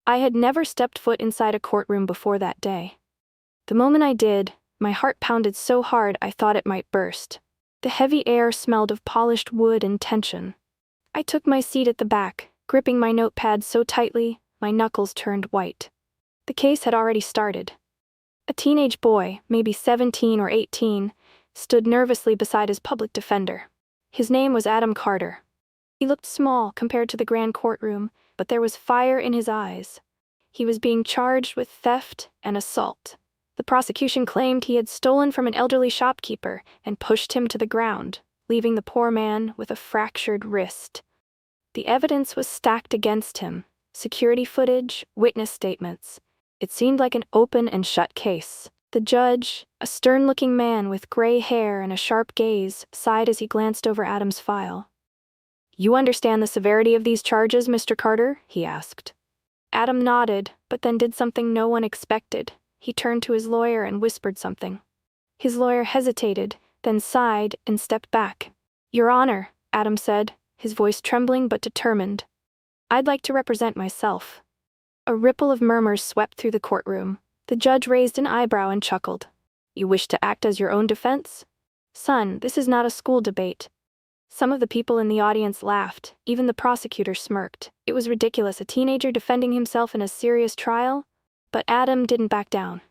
I had never stepped foot inside a courtroom before that day. The moment I did, my heart pounded so hard I thought it might burst. The heavy air smelled of polished wood and tension. I took my seat at the back, gripping my notepad so tightly, my knuckles turned white. The case had already started. A teenage boy, maybe 17 or 18, stood nervously beside his public defender. His name was Adam Carter. He looked small compared to the grand courtroom, but there was fire in his eyes. He was being charged with theft and assault. The prosecution claimed he had stolen from an elderly shopkeeper and pushed him to the ground, leaving the poor man with a fractured wrist. The evidence was stacked against him: security footage, witness statements. It seemed like an open and shut case. The judge, a stern-looking man with gray hair and a sharp gaze, sighed as he glanced over Adam's file. "You understand the severity of these charges, Mr. Carter?" he asked. Adam nodded, but then did something no one expected. He turned to his lawyer and whispered something. His lawyer hesitated, then sighed and stepped back. "Your Honor," Adam said, his voice trembling but determined, "I'd like to represent myself." A ripple of murmurs swept through the courtroom. The judge raised an eyebrow and chuckled. "You wish to act as your own defense? Son, this is not a school debate." Some of the people in the audience laughed. Even the prosecutor smirked. It was ridiculous, a teenager defending himself in a serious trial. But Adam didn't back down.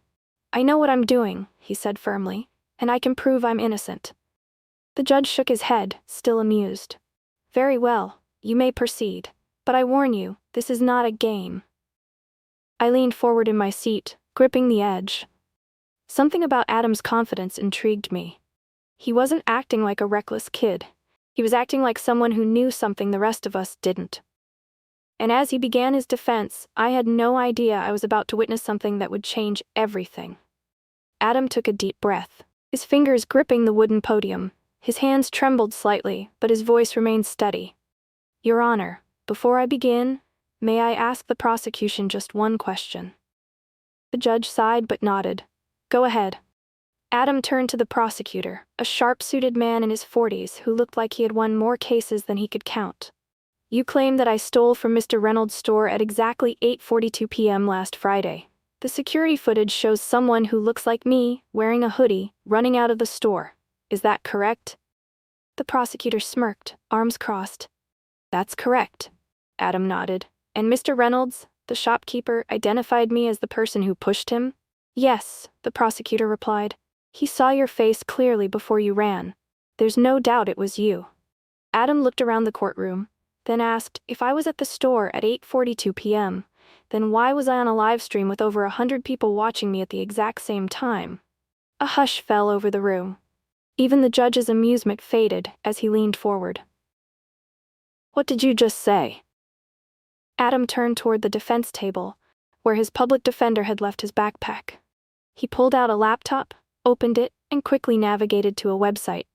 "I know what I'm doing," he said firmly, "and I can prove I'm innocent." The judge shook his head, still amused. "Very well, you may proceed. But I warn you, this is not a game." I leaned forward in my seat, gripping the edge. Something about Adam's confidence intrigued me. He wasn't acting like a reckless kid. He was acting like someone who knew something the rest of us didn't. And as he began his defense, I had no idea I was about to witness something that would change everything. Adam took a deep breath, his fingers gripping the wooden podium. His hands trembled slightly, but his voice remained steady. "Your Honor, before I begin, may I ask the prosecution just one question?" The judge sighed but nodded. "Go ahead." Adam turned to the prosecutor, a sharp-suited man in his 40s who looked like he had won more cases than he could count. "You claim that I stole from Mr. Reynolds' store at exactly 8:42 p.m. last Friday. The security footage shows someone who looks like me, wearing a hoodie, running out of the store. Is that correct?" The prosecutor smirked, arms crossed. "That's correct." Adam nodded. "And Mr. Reynolds, the shopkeeper, identified me as the person who pushed him?" "Yes," the prosecutor replied. "He saw your face clearly before you ran. There's no doubt it was you." Adam looked around the courtroom, then asked, "If I was at the store at 8:42 p.m., then why was I on a live stream with over 100 people watching me at the exact same time?" A hush fell over the room. Even the judge's amusement faded as he leaned forward. "What did you just say?" Adam turned toward the defense table, where his public defender had left his backpack. He pulled out a laptop, opened it, and quickly navigated to a website.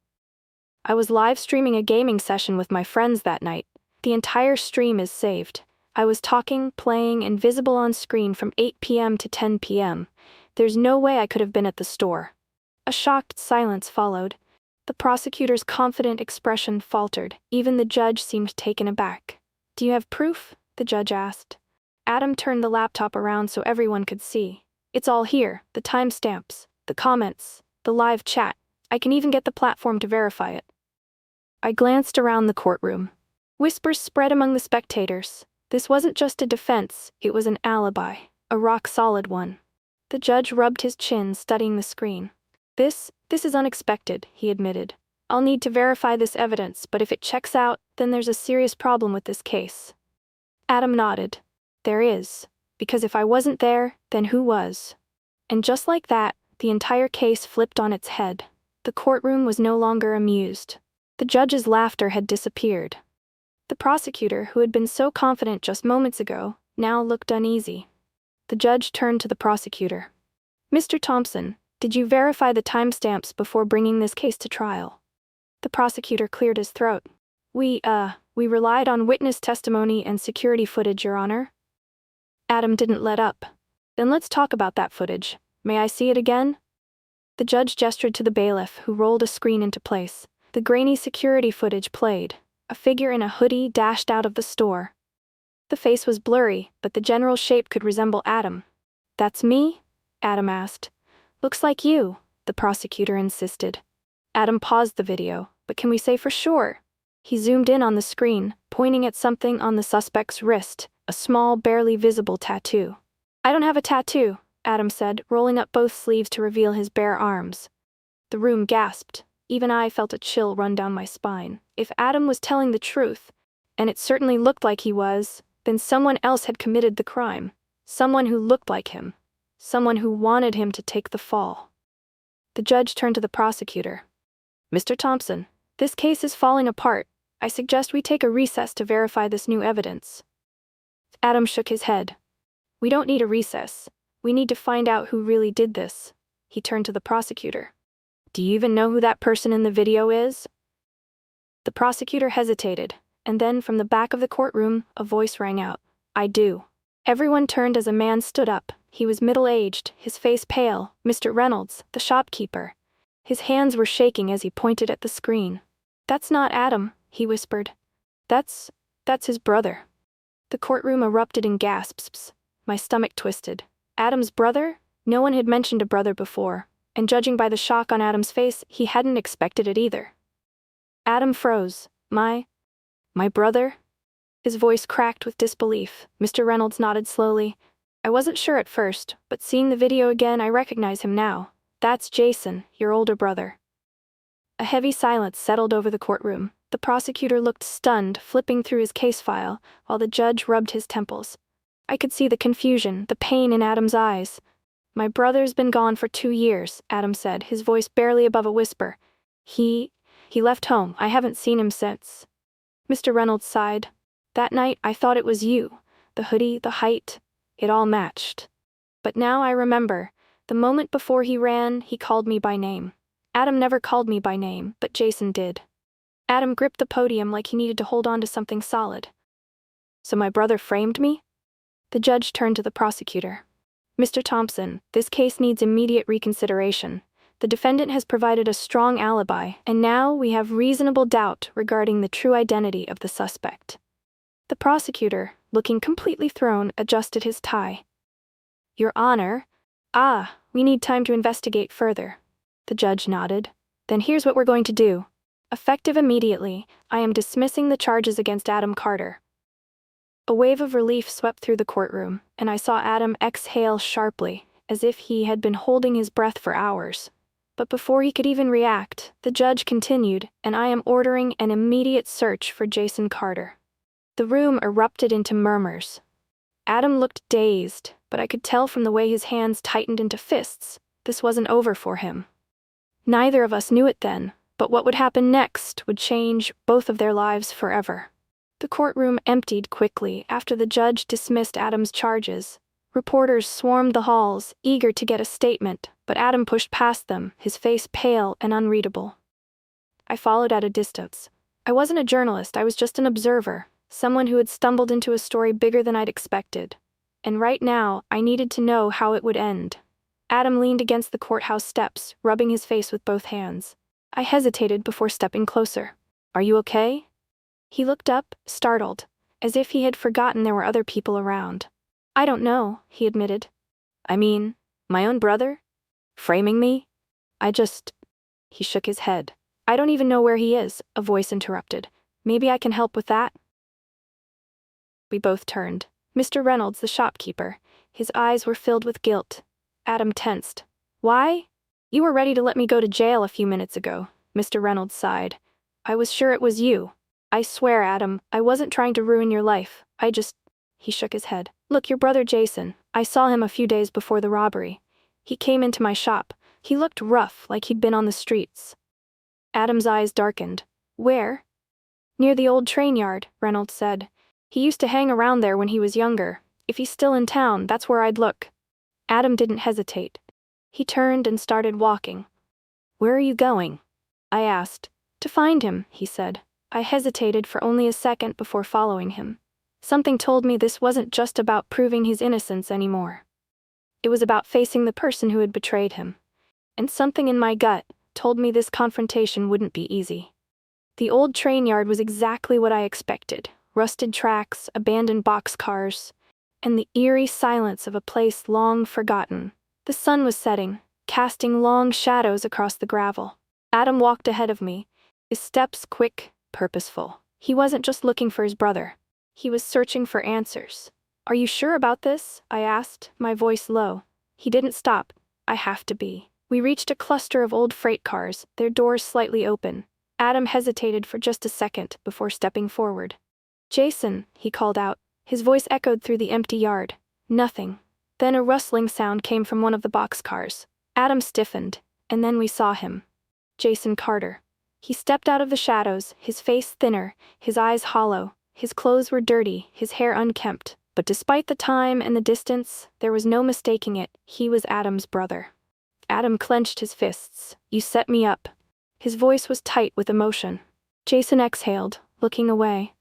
"I was live streaming a gaming session with my friends that night. The entire stream is saved. I was talking, playing, and visible on screen from 8 p.m. to 10 p.m. There's no way I could have been at the store." A shocked silence followed. The prosecutor's confident expression faltered. Even the judge seemed taken aback. "Do you have proof?" the judge asked. Adam turned the laptop around so everyone could see. "It's all here, the timestamps, the comments, the live chat. I can even get the platform to verify it." I glanced around the courtroom. Whispers spread among the spectators. This wasn't just a defense, it was an alibi, a rock-solid one. The judge rubbed his chin, studying the screen. This is unexpected," he admitted. "I'll need to verify this evidence, but if it checks out, then there's a serious problem with this case." Adam nodded. "There is. Because if I wasn't there, then who was?" And just like that, the entire case flipped on its head. The courtroom was no longer amused. The judge's laughter had disappeared. The prosecutor, who had been so confident just moments ago, now looked uneasy. The judge turned to the prosecutor. "Mr. Thompson, did you verify the timestamps before bringing this case to trial?" The prosecutor cleared his throat. We relied on witness testimony and security footage, Your Honor." Adam didn't let up. "Then let's talk about that footage. May I see it again?" The judge gestured to the bailiff, who rolled a screen into place. The grainy security footage played. A figure in a hoodie dashed out of the store. The face was blurry, but the general shape could resemble Adam. "That's me?" Adam asked. "Looks like you," the prosecutor insisted. Adam paused the video. "But can we say for sure?" He zoomed in on the screen, pointing at something on the suspect's wrist, a small, barely visible tattoo. "I don't have a tattoo," Adam said, rolling up both sleeves to reveal his bare arms. The room gasped. Even I felt a chill run down my spine. If Adam was telling the truth, and it certainly looked like he was, then someone else had committed the crime. Someone who looked like him. Someone who wanted him to take the fall. The judge turned to the prosecutor. "Mr. Thompson, this case is falling apart. I suggest we take a recess to verify this new evidence." Adam shook his head. "We don't need a recess. We need to find out who really did this." He turned to the prosecutor. "Do you even know who that person in the video is?" The prosecutor hesitated, and then from the back of the courtroom, a voice rang out. "I do." Everyone turned as a man stood up. He was middle-aged, his face pale, Mr. Reynolds, the shopkeeper. His hands were shaking as he pointed at the screen. "That's not Adam," he whispered. That's his brother." The courtroom erupted in gasps. My stomach twisted. Adam's brother? No one had mentioned a brother before, and judging by the shock on Adam's face, he hadn't expected it either. Adam froze. My brother?" His voice cracked with disbelief. Mr. Reynolds nodded slowly. "I wasn't sure at first, but seeing the video again, I recognize him now. That's Jason, your older brother." A heavy silence settled over the courtroom. The prosecutor looked stunned, flipping through his case file, while the judge rubbed his temples. I could see the confusion, the pain in Adam's eyes. "My brother's been gone for 2 years, Adam said, his voice barely above a whisper. He left home. I haven't seen him since." Mr. Reynolds sighed. "That night, I thought it was you. The hoodie, the height, it all matched. But now I remember, the moment before he ran, he called me by name. Adam never called me by name, but Jason did." Adam gripped the podium like he needed to hold on to something solid. "So my brother framed me?" The judge turned to the prosecutor. "Mr. Thompson, this case needs immediate reconsideration. The defendant has provided a strong alibi, and now we have reasonable doubt regarding the true identity of the suspect." The prosecutor, looking completely thrown, adjusted his tie. "Your Honor, we need time to investigate further." The judge nodded. "Then here's what we're going to do. Effective immediately, I am dismissing the charges against Adam Carter." A wave of relief swept through the courtroom, and I saw Adam exhale sharply, as if he had been holding his breath for hours. But before he could even react, the judge continued, "And I am ordering an immediate search for Jason Carter." The room erupted into murmurs. Adam looked dazed, but I could tell from the way his hands tightened into fists, this wasn't over for him. Neither of us knew it then, but what would happen next would change both of their lives forever. The courtroom emptied quickly after the judge dismissed Adam's charges. Reporters swarmed the halls, eager to get a statement, but Adam pushed past them, his face pale and unreadable. I followed at a distance. I wasn't a journalist, I was just an observer, someone who had stumbled into a story bigger than I'd expected. And right now, I needed to know how it would end. Adam leaned against the courthouse steps, rubbing his face with both hands. I hesitated before stepping closer. "Are you okay?" He looked up, startled, as if he had forgotten there were other people around. "I don't know," he admitted. "I mean, my own brother? Framing me? He shook his head. "I don't even know where he is," a voice interrupted. "Maybe I can help with that?" We both turned. Mr. Reynolds, the shopkeeper. His eyes were filled with guilt. Adam tensed. "Why? You were ready to let me go to jail a few minutes ago," Mr. Reynolds sighed. "I was sure it was you. I swear, Adam, I wasn't trying to ruin your life. He shook his head. "Look, your brother Jason. I saw him a few days before the robbery. He came into my shop. He looked rough, like he'd been on the streets." Adam's eyes darkened. "Where?" "Near the old train yard," Reynolds said. "He used to hang around there when he was younger. If he's still in town, that's where I'd look." Adam didn't hesitate. He turned and started walking. "Where are you going?" I asked. "To find him," he said. I hesitated for only a second before following him. Something told me this wasn't just about proving his innocence anymore. It was about facing the person who had betrayed him. And something in my gut told me this confrontation wouldn't be easy. The old train yard was exactly what I expected. rusted tracks, abandoned boxcars, and the eerie silence of a place long forgotten. The sun was setting, casting long shadows across the gravel. Adam walked ahead of me, his steps quick, purposeful. He wasn't just looking for his brother. He was searching for answers. "Are you sure about this?" I asked, my voice low. He didn't stop. "I have to be." We reached a cluster of old freight cars, their doors slightly open. Adam hesitated for just a second before stepping forward. "Jason," he called out. His voice echoed through the empty yard. Nothing. Then a rustling sound came from one of the boxcars. Adam stiffened, and then we saw him. Jason Carter. He stepped out of the shadows, his face thinner, his eyes hollow. His clothes were dirty, his hair unkempt. But despite the time and the distance, there was no mistaking it. He was Adam's brother. Adam clenched his fists. "You set me up." His voice was tight with emotion. Jason exhaled, looking away.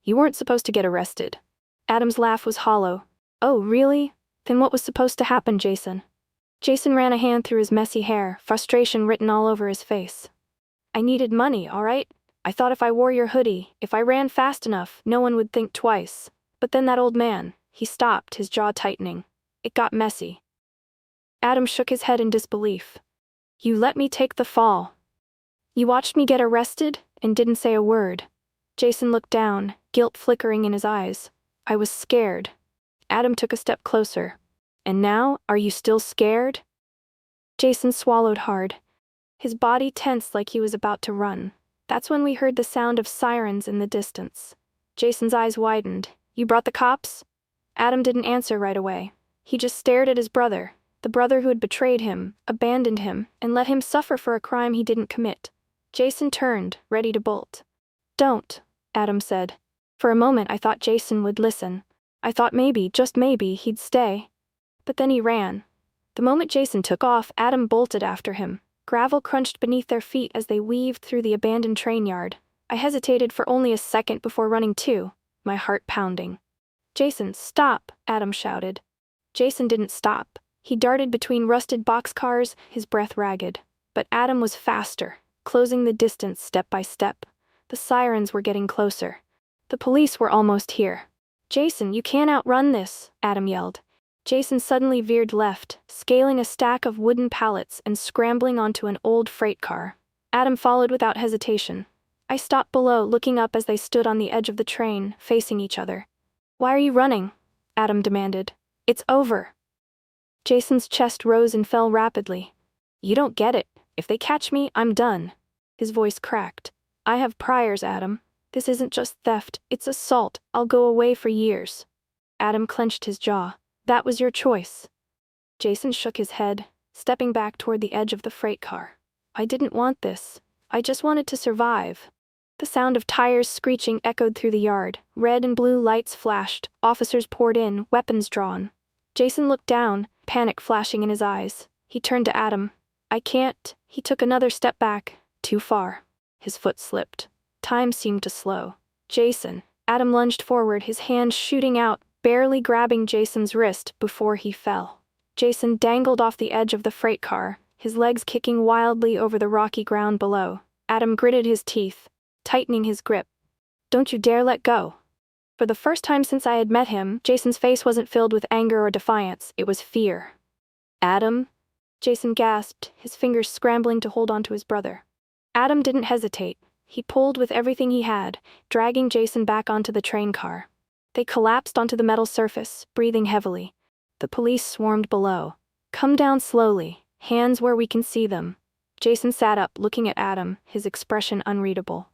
"You weren't supposed to get arrested." Adam's laugh was hollow. "Oh, really? Then what was supposed to happen, Jason?" Jason ran a hand through his messy hair, frustration written all over his face. "I needed money, all right? I thought if I wore your hoodie, if I ran fast enough, no one would think twice. But then that old man," he stopped, his jaw tightening. "It got messy." Adam shook his head in disbelief. "You let me take the fall. You watched me get arrested and didn't say a word." Jason looked down, guilt flickering in his eyes. "I was scared." Adam took a step closer. "And now, are you still scared?" Jason swallowed hard. His body tensed like he was about to run. That's when we heard the sound of sirens in the distance. Jason's eyes widened. "You brought the cops?" Adam didn't answer right away. He just stared at his brother, the brother who had betrayed him, abandoned him, and let him suffer for a crime he didn't commit. Jason turned, ready to bolt. "Don't," Adam said. For a moment I thought Jason would listen. I thought maybe, just maybe, he'd stay. But then he ran. The moment Jason took off, Adam bolted after him. Gravel crunched beneath their feet as they weaved through the abandoned train yard. I hesitated for only a second before running too, my heart pounding. "Jason, stop!" Adam shouted. Jason didn't stop. He darted between rusted boxcars, his breath ragged. But Adam was faster, closing the distance step by step. The sirens were getting closer. The police were almost here. "Jason, you can't outrun this," Adam yelled. Jason suddenly veered left, scaling a stack of wooden pallets and scrambling onto an old freight car. Adam followed without hesitation. I stopped below, looking up as they stood on the edge of the train, facing each other. "Why are you running?" Adam demanded. "It's over." Jason's chest rose and fell rapidly. "You don't get it. If they catch me, I'm done." His voice cracked. "I have priors, Adam. This isn't just theft, it's assault. I'll go away for years." Adam clenched his jaw. "That was your choice." Jason shook his head, stepping back toward the edge of the freight car. "I didn't want this. I just wanted to survive." The sound of tires screeching echoed through the yard. Red and blue lights flashed, officers poured in, weapons drawn. Jason looked down, panic flashing in his eyes. He turned to Adam. "I can't." He took another step back. Too far. His foot slipped. Time seemed to slow. "Jason." Adam lunged forward, his hand shooting out, barely grabbing Jason's wrist before he fell. Jason dangled off the edge of the freight car, his legs kicking wildly over the rocky ground below. Adam gritted his teeth, tightening his grip. "Don't you dare let go." For the first time since I had met him, Jason's face wasn't filled with anger or defiance, it was fear. "Adam?" Jason gasped, his fingers scrambling to hold onto his brother. Adam didn't hesitate. He pulled with everything he had, dragging Jason back onto the train car. They collapsed onto the metal surface, breathing heavily. The police swarmed below. "Come down slowly, hands where we can see them." Jason sat up, looking at Adam, his expression unreadable.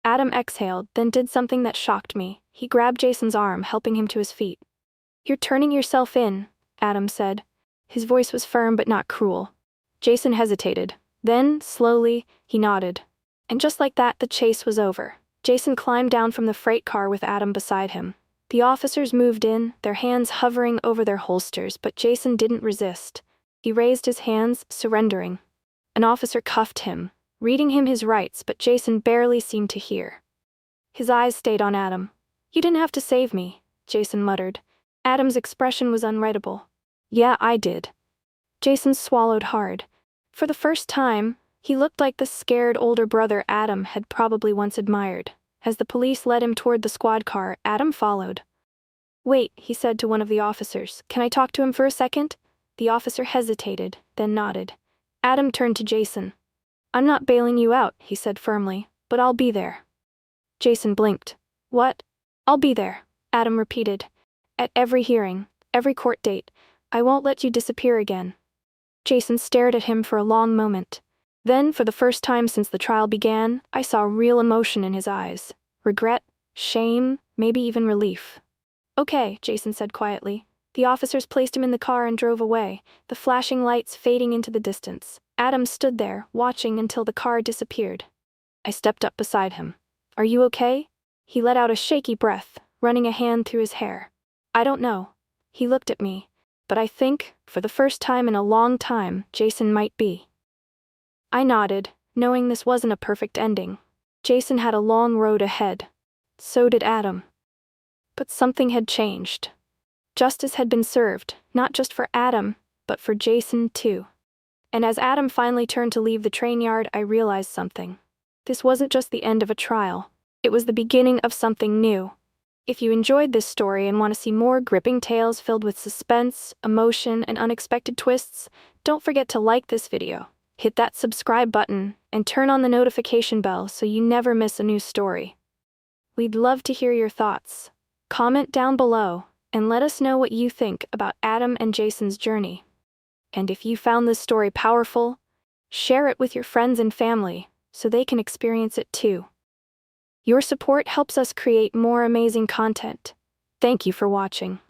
Adam exhaled, then did something that shocked me. He grabbed Jason's arm, helping him to his feet. "You're turning yourself in," Adam said. His voice was firm but not cruel. Jason hesitated. Then, slowly, he nodded. And just like that, the chase was over. Jason climbed down from the freight car with Adam beside him. The officers moved in, their hands hovering over their holsters, but Jason didn't resist. He raised his hands, surrendering. An officer cuffed him, reading him his rights, but Jason barely seemed to hear. His eyes stayed on Adam. "You didn't have to save me," Jason muttered. Adam's expression was unreadable. "Yeah, I did." Jason swallowed hard. For the first time, he looked like the scared older brother Adam had probably once admired. As the police led him toward the squad car, Adam followed. "Wait," he said to one of the officers. "Can I talk to him for a second?" The officer hesitated, then nodded. Adam turned to Jason. "I'm not bailing you out," he said firmly, "but I'll be there." Jason blinked. "What?" "I'll be there," Adam repeated. "At every hearing, every court date. I won't let you disappear again." Jason stared at him for a long moment. Then, for the first time since the trial began, I saw real emotion in his eyes. Regret, shame, maybe even relief. "Okay," Jason said quietly. The officers placed him in the car and drove away, the flashing lights fading into the distance. Adam stood there, watching until the car disappeared. I stepped up beside him. "Are you okay?" He let out a shaky breath, running a hand through his hair. "I don't know." He looked at me. "But I think, for the first time in a long time, Jason might be." I nodded, knowing this wasn't a perfect ending. Jason had a long road ahead. So did Adam. But something had changed. Justice had been served, not just for Adam, but for Jason too. And as Adam finally turned to leave the train yard, I realized something. This wasn't just the end of a trial. It was the beginning of something new. If you enjoyed this story and want to see more gripping tales filled with suspense, emotion, and unexpected twists, don't forget to like this video, hit that subscribe button, and turn on the notification bell so you never miss a new story. We'd love to hear your thoughts. Comment down below, and let us know what you think about Adam and Jason's journey. And if you found this story powerful, share it with your friends and family so they can experience it too. Your support helps us create more amazing content. Thank you for watching.